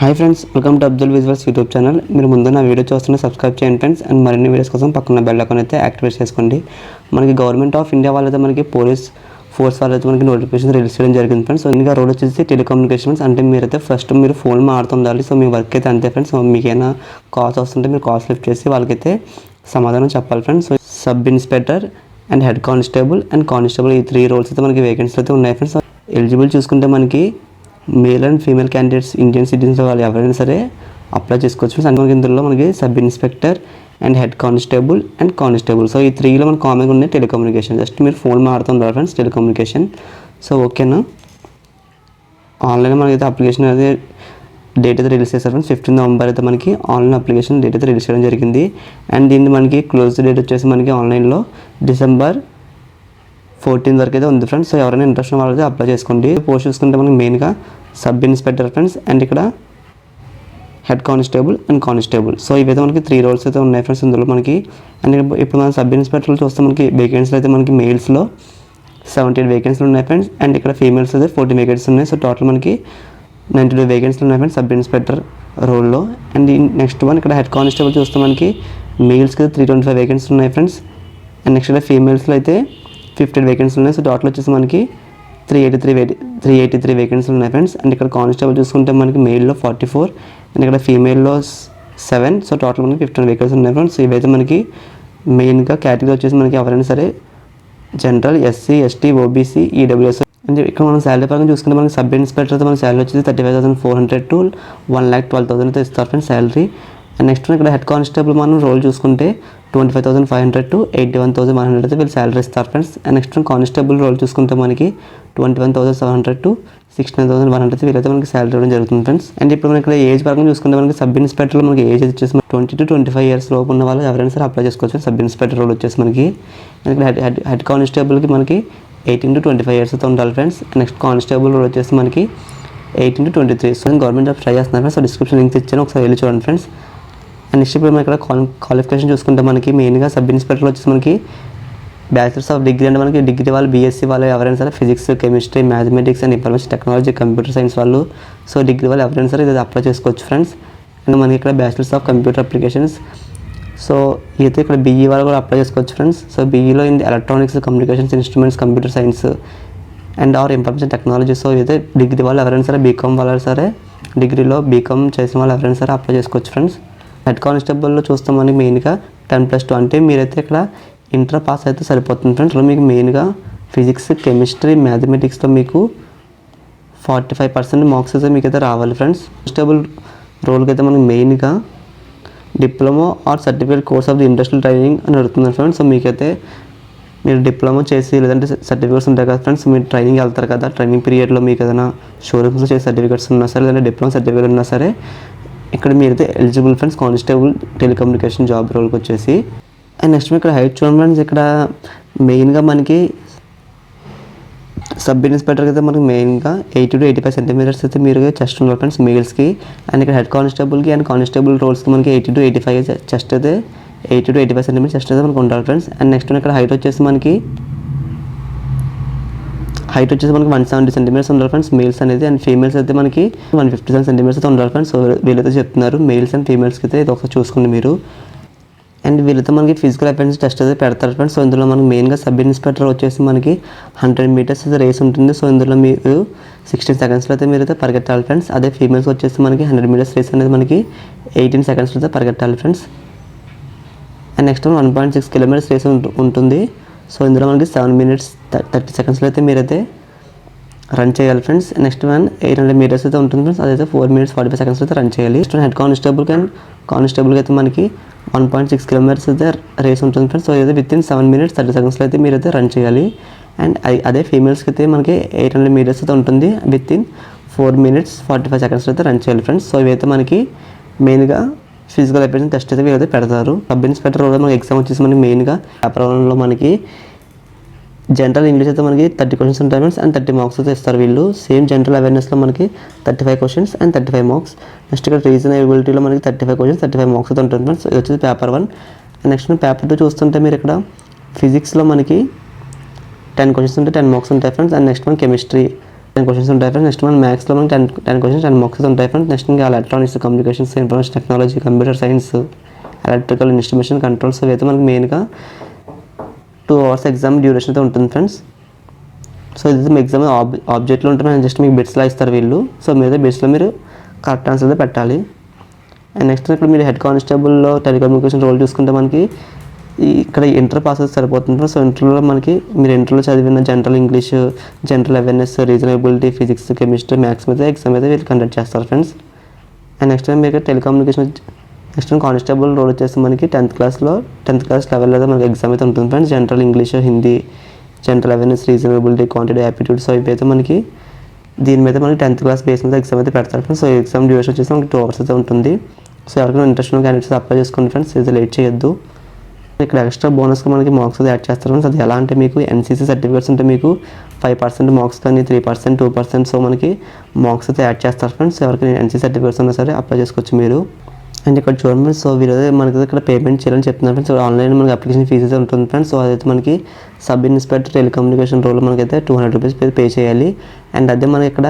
Hi friends, welcome to Abdul visuals YouTube channel. మీరు ముందు నా వీడియో చూస్తున్న సబ్స్క్రైబ్ చేయండి ఫ్రెండ్స్. అండ్ మరిన్ని వీడియోస్ కోసం పక్కన బెల్ ఐకాన్ అయితే యాక్టివేట్ చేసుకోండి. మనకి గవర్నమెంట్ ఆఫ్ ఇండియా వాళ్ళైతే మనకి పోలీస్ ఫోర్స్ వాళ్ళైతే మనకి నోటిఫికేషన్ రిలీజ్ చేయడం జరిగింది ఫ్రెండ్స్. సో ఇంకా రోల్ వచ్చేసి టెలికమ్యూనికేషన్స్. అంటే మీరైతే ఫస్ట్ మీరు ఫోన్ మాడుతుండాలి. సో మీ వర్క్ అయితే అంతే ఫ్రెండ్స్. మీకైనా కాల్స్ వస్తుంటే మీరు కాల్స్ లిఫ్ట్ చేసి వాళ్ళకైతే సమాధానం చెప్పాలి friends. So sub inspector and head constable and constable ఈ 3 రోల్స్ అయితే మనకి వేకెన్సీ అయితే ఉన్నాయి ఫ్రెండ్స్. ఎలిజిబుల్ చూసుకుంటే మనకి male and female candidates Indian citizens వాళ్ళు ఎవరైనా సరే అప్లై చేసుకోవచ్చు ఫ్రెండ్స్. అంటే ఇందులో మనకి sub inspector and head constable and constable. So ఈ 3లో మనకు కామన్గా ఉన్నాయి టెలికమ్యూనికేషన్. జస్ట్ మీరు ఫోన్ మాడుతుండాలి ఫ్రెండ్స్ టెలికమ్యూనికేషన్. సో ఓకేనా, ఆన్లైన్ మనకైతే అప్లికేషన్ అయితే డేట్ అయితే రిలీజ్ చేస్తారు ఫ్రెండ్స్. 15 నవంబర్ అయితే మనకి ఆన్లైన్ అప్లికేషన్ డేట్ అయితే రిలీజ్ చేయడం జరిగింది. అండ్ దీన్ని మనకి క్లోజ్ డేట్ వచ్చేసి మనకి ఆన్లైన్లో డిసెంబర్ 14 వరకు అయితే ఉంది ఫ్రెండ్స్. సో ఎవరైనా ఇంట్రెస్ట్ ఉన్న వాళ్ళైతే అప్లై చేసుకోండి. పోస్ట్ చూసుకుంటే మనకి మెయిన్గా సబ్ ఇన్స్పెక్టర్ ఫ్రెండ్స్ అండ్ ఇక్కడ head constable and constable. So ఇవైతే మనకి 3 రోల్స్ అయితే ఉన్నాయి ఫ్రెండ్స్ ఇందులో మనకి. అండ్ ఇప్పుడు మనం సబ్ ఇన్స్పెక్టర్లు చూస్తే మనకి వేకెన్సీలు అయితే మనకి మెయిల్స్లో 17 వేకెన్సీలు ఉన్నాయి ఫ్రెండ్స్. అండ్ ఇక్కడ ఫీమేల్స్ అయితే 14 వేకెన్సీ ఉన్నాయి. సో టోటల్ మనకి 92 వేకెన్సీలు ఉన్నాయి ఫ్రెండ్స్ సబ్ ఇన్స్పెక్టర్ రోల్లో. అండ్ నెక్స్ట్ వన్ ఇక్కడ హెడ్ కానిస్టేబుల్ చూస్తే మనకి మెయిల్స్కి 325 వేకెన్సీలు ఉన్నాయి ఫ్రెండ్స్. అండ్ నెక్స్ట్ ఇక్కడ ఫీమేల్స్లో అయితే 15 వేకెన్సీలు ఉన్నాయి. సో టోటల్ వచ్చేసి మనకి 383 వేకెన్సీలు ఉన్నాయి ఫ్రెండ్స్. అండ్ ఇక్కడ కానిస్టేబుల్ చూసుకుంటే మనకి మెయిల్లో 44 అండ్ ఇక్కడ ఫీమేల్లో 7. సో టోటల్ మనకి 15 వేకెన్సీలు ఉన్నాయి ఫ్రెండ్స్. ఇవైతే మనకి మెయిన్గా కేటగిరీ వచ్చేసి మనకి ఎవరైనా సరే general, SC, ST, OBC, EWS. అంటే ఇక్కడ మనం శాలరీ పరంగా చూసుకుంటే మనకి సబ్ ఇన్స్పెక్టర్ అయితే మన శాలరీ వచ్చేసి 35,400 to 1,12,000 అయితే ఇస్తారు ఫ్రెండ్స్ శాలరీ. అండ్ నెక్స్ట్ ఇక్కడ హెడ్ కానిస్టేబుల్ మనం రోల్ చూసుకుంటే 25,500 to 81,100 అయితే వీళ్ళు శాలరీ ఇస్తారు friends. And next constable role చూసుకుంటే మనకి 21,700 to 69,100 అయితే వీళ్ళైతే మనకి శాలరీ ఇవ్వడం జరుగుతుంది ఫ్రెండ్స్. అండ్ ఇప్పుడు మనకి ఇక్కడ ఏజ్ పరంగా చూసుకుంటే మనకి సబ్ ఇన్స్పెక్టర్లో మనకి ఏజ్ వచ్చేసి 20 to 25 years లోపు ఉన్న వాళ్ళు ఎవరైనా సరే అప్లై చేసుకోవచ్చు సబ్ ఇన్స్పెక్టర్ రోల్ వచ్చేసి మనకి. అండ్ ఇక్కడ హెడ్ కానిస్టేబుల్కి మనకి 18 to 25 years అయితే ఉండాలి ఫ్రెండ్స్. నెక్స్ట్ కానిస్టేబుల్ రోల్ వచ్చేసి మనకి 18 to 23. So government job try చేస్తున్నారు ఫ్రెండ్స్. సో డిస్క్రిప్షన్ లింక్ ఇచ్చాను, ఒకసారి వెళ్ళి చూడండి ఫ్రెండ్స్. అండ్ నెక్స్ట్ ఇప్పుడు మనం ఇక్కడ క్వాలిఫికేషన్ చూసుకుంటే మనకి మెయిన్గా సబ్ ఇన్స్పెక్టర్లో వచ్చేసి మనకి బ్యాచిలర్స్ ఆఫ్ డిగ్రీ అంటే మనకి డిగ్రీ వాళ్ళు, బీఎస్సీ వాళ్ళు ఎవరైనా సరే physics, chemistry, mathematics and information technology, computer science వాళ్ళు. సో డిగ్రీ వాళ్ళు ఎవరైనా సరే ఇది అప్లై చేసుకోవచ్చు ఫ్రెండ్స్. అండ్ మనకి ఇక్కడ bachelors of computer applications. So అయితే ఇక్కడ బీఈ వాళ్ళు కూడా అప్లై చేసుకోవచ్చు ఫ్రెండ్స్. సో బీఈలో in electronics, communications, instruments, computer science and or information technology. So అయితే డిగ్రీ వాళ్ళు ఎవరైనా సరే, బీకామ్ వాళ్ళు సరే, డిగ్రీలో బీకామ్ చేసిన వాళ్ళు ఎవరైనా సరే అప్లై చేసుకోవచ్చు ఫ్రెండ్స్. హెడ్ కానిస్టేబుల్లో చూస్తాం మనకి మెయిన్గా 10+2 అంటే మీరైతే ఇక్కడ ఇంటర్ పాస్ అయితే సరిపోతుంది ఫ్రెండ్స్. మీకు మెయిన్గా ఫిజిక్స్, కెమిస్ట్రీ, మ్యాథమెటిక్స్లో మీకు 45% మార్క్స్ అయితే మీకైతే రావాలి ఫ్రెండ్స్. కానిస్టేబుల్ రోల్కి అయితే మనకి మెయిన్గా diploma or certificate course of the industrial training అని అడుగుతున్నారు ఫ్రెండ్స్. సో మీకైతే మీరు డిప్లొమా చేసి లేదంటే సర్టిఫికేట్స్ ఉంటాయి కదా ఫ్రెండ్స్, మీరు ట్రైనింగ్ వెళ్తారు కదా, ట్రైనింగ్ పీరియడ్లో మీకు ఏదైనా షోరూమ్స్లో చేసే సర్టిఫికేట్స్ ఉన్నా సరే లేదంటే డిప్లొమా సర్టిఫికేట్ ఉన్నా సరే ఇక్కడ మీరైతే eligible friends constable telecommunication job రోల్కి వచ్చేసి. అండ్ నెక్స్ట్ ఇక్కడ హైట్ చూడండి ఫ్రెండ్స్. ఇక్కడ మెయిన్గా మనకి సబ్ ఇన్స్పెక్టర్కి అయితే మనకి మెయిన్గా 80 to 85 సెంటీమీటర్స్ అయితే మీరు చెస్ట్ ఉండాలి ఫ్రెండ్స్ మెయిల్స్కి. అండ్ ఇక్కడ హెడ్ కానిస్టేబుల్కి అండ్ కానిస్టేబుల్ రోల్స్కి మనకి 80 to 85 చెస్ట్ అయితే 80 to 85 సెంటీమీటర్స్ చెస్ట్ అయితే మనకు ఉండాలి ఫ్రెండ్స్. అండ్ నెక్స్ట్ ఇక్కడ హైట్ వచ్చేసి మనకి 170 సెంటీమీటర్స్ ఉండాలి ఫ్రెండ్స్ మెయిల్స్ అనేది. అండ్ ఫీమేల్స్ అయితే మనకి 157 సెంటీమీటర్స్ అయితే ఉండాలి ఫ్రెండ్స్. సో వీళ్ళైతే చెప్తున్నారు మెయిల్స్ అండ్ ఫీమేల్స్కి అయితే ఇది ఒకసారి చూసుకోండి మీరు. అండ్ వీళ్ళైతే మనకి ఫిజికల్ అపియరెన్స్ టెస్ట్ అయితే పెడతారు ఫ్రెండ్స్. సో ఇందులో మనకి మెయిన్గా సబ్ ఇన్స్పెక్టర్ వచ్చేసి మనకి 100 meters అయితే రేస్ ఉంటుంది. సో ఇందులో మీరు 16 secondsలో అయితే మీరైతే పరిగెట్టాలి ఫ్రెండ్స్. అదే ఫీమేల్స్ వచ్చేసి మనకి 100 meters రేస్ అనేది మనకి 18 secondsలో అయితే పరిగెట్టాలి friends. And next 1.6 kilometers race ఉంటుంది. సో ఇందులో మనకి 7 minutes 30 secondsలో అయితే మీరైతే రన్ చేయాలి ఫ్రెండ్స్. నెక్స్ట్ 800 meters అయితే ఉంటుంది ఫ్రెండ్స్, అదైతే 4 minutes 45 secondsలో అయితే రన్ చేయాలి. హెడ్ కానిస్టేబుల్కి అండ్ కానిస్టేబుల్కి అయితే మనకి 1.6 kilometers అయితే రేస్ ఉంటుంది ఫ్రెండ్స్. సో అయితే విత్ ఇన్ 7 minutes 30 secondsలో అయితే మీరైతే రన్ చేయాలి. అండ్ అదే ఫీమేల్స్కి అయితే మనకి 800 meters అయితే ఉంటుంది, విత్ ఇన్ 4 minutes 45 secondsలో అయితే రన్ చేయాలి ఫ్రెండ్స్. సో ఇవైతే మనకి మెయిన్గా ఫిజికల్ అపియరెన్స్ టెస్ట్ అయితే వీళ్ళైతే పెడతారు. సబ్ ఇన్స్పెక్టర్ రోల్ మనకి ఎగ్జామ్ వచ్చేసి మనకి మెయిన్గా పేపర్ 1లో మనకి జనరల్ ఇంగ్లీష్ అయితే మనకి 30 questions ఉంటాయి ఫ్రెండ్స్. అండ్ 30 marks అయితే ఇస్తారు వీళ్ళు. సేమ్ జనరల్ అవేర్నెస్లో మనకి 35 questions అండ్ 35 marks. నెక్స్ట్ ఇక్కడ రీజనబిలిటీలో మనకి 35 questions 35 marks అయితే ఉంటుంది ఫ్రెండ్స్. ఇది వచ్చేసి పేపర్ 1. అండ్ నెక్స్ట్ పేపర్ 2 చూస్తుంటే మీరు ఇక్కడ ఫిజిక్స్లో మనకి 10 questions ఉంటే 10 marks ఉంటాయి friends. And next chemistry 10 questions ఉంటాయి ఫ్రెండ్స్. నెక్స్ట్ మన మ్యాథ్స్లో మనకి 10 క్వశ్చన్స్ 10 మార్క్స్ ఉంటాయి ఫ్రెండ్స్. నెక్స్ట్ ఇంకా electronics, communications, information technology, computer science, electrical instrumentation controls ఇవైతే మనకి మెయిన్గా 2 hours ఎగ్జామ్ డ్యూరేషన్ అయితే ఉంటుంది ఫ్రెండ్స్. సో ఇది మీ ఎగ్జామ్ ఆబ్జెక్ట్లో ఉంటుంది, జస్ట్ మీకు బిట్స్లా ఇస్తారు వీళ్ళు. సో మీద బిట్స్లో మీరు కరెక్ట్ ఆన్సర్ అయితే పెట్టాలి. అండ్ నెక్స్ట్ ఇప్పుడు మీరు హెడ్ కానిస్టేబుల్లో టెలికమ్యూనికేషన్ రోల్ చూసుకుంటే మనకి ఇక్కడ ఇంటర్ పాస్ అయితే సరిపోతుంది. సో ఇంటర్లో మనకి మీరు ఇంటర్లో చదివిన general English, general awareness, reasonability, physics, chemistry, maths మీద ఎగ్జామ్ అయితే వీళ్ళు కండక్ట్ చేస్తారు ఫ్రెండ్స్. అండ్ నెక్స్ట్ టైం మీకు టెలికమ్యూనికేషన్ నెక్స్ట్ కానిస్టేబుల్ రోల్ వచ్చేసి మనకి 10th క్లాస్ లెవెల్లో అయితే మనకి ఎగ్జామ్ అయితే ఉంటుంది friends. General English, Hindi, general awareness, reasonability, quantity, aptitude. So ఇవి అయితే మనకి దీని మీద మనకి 10th క్లాస్ బేస్ మీద ఎగ్జామ్ అయితే పెడతారు ఫ్రెండ్స్. సో ఎగ్జామ్ డ్యూరేషన్ వచ్చేసి మనకి 2 hours అయితే ఉంటుంది. సో ఎవరికైనా ఇంట్రెస్ట్ ఉన్న క్యాండిడేట్స్ అప్లై చేసుకోండి ఫ్రెండ్స్, ఇది లేట్ చేయొద్దు. ఇక్కడ ఎక్స్ట్రా బోనస్గా మనకి మార్క్స్ అయితే యాడ్ చేస్తారు ఫ్రెండ్స్. అది ఎలా అంటే మీకు ఎన్సీసీ సర్టిఫికేట్స్ ఉంటే మీకు 5% మార్క్స్ కానీ 3%, 2%. సో మనకి మార్క్స్ అయితే యాడ్ చేస్తారు ఫ్రెండ్స్. ఎవరికైనా ఎన్సీసీ సర్టిఫికేట్స్ ఉన్నా సరే అప్లై చేసుకోవచ్చు మీరు. అండ్ ఇక్కడ చూడండి ఫ్రెండ్స్, సో వీరైతే మనకి ఇక్కడ పేమెంట్ చేయాలని చెప్తున్నారు ఫ్రెండ్స్. ఆన్లైన్ మనకి అప్లికేషన్ ఫీజు అయితే ఉంటుంది ఫ్రెండ్స్. సో అదైతే మనకి సబ్ ఇన్స్పెక్టర్ టెలికమ్యూనికేషన్ రోల్ మనకైతే 200 రూపీస్ పే చేయాలి. అండ్ అదే మనకి ఇక్కడ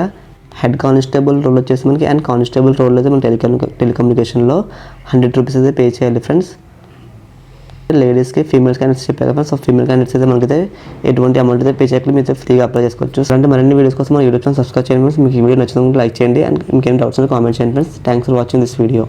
హెడ్ కానిస్టేబుల్ రోల్ వచ్చేసి మనకి అండ్ కానిస్టేబుల్ రోల్ అయితే మన టెలికమ్యూనికేషన్లో 100 రూపీస్ అయితే పే చేయాలి ఫ్రెండ్స్. లేడీస్కి, ఫీమేల్ క్యాండిడేట్స్ చెప్పారు ఫ్రెండ్స్. సో ఫీమేల్ క్యాండిడేట్స్ అయితే మనకైతే ఎటువంటి అమౌంట్ అయితే పే చేయకుండా మీరు ఫ్రీగా అప్లై చేసుకోవచ్చు. సో అంటే మరిన్ని వీడియోస్ కోసం మన యూట్యూబ్ ఛానల్ సబ్స్క్రైబ్ చేయండి ఫ్రెండ్స్. మీకు ఈ వీడియో నచ్చినందుకు లైక్ చేయండి అండ్ మీకు ఏం డౌట్స్ ఉంటే కామెంట్ చేయండి friends. Thanks for watching this video.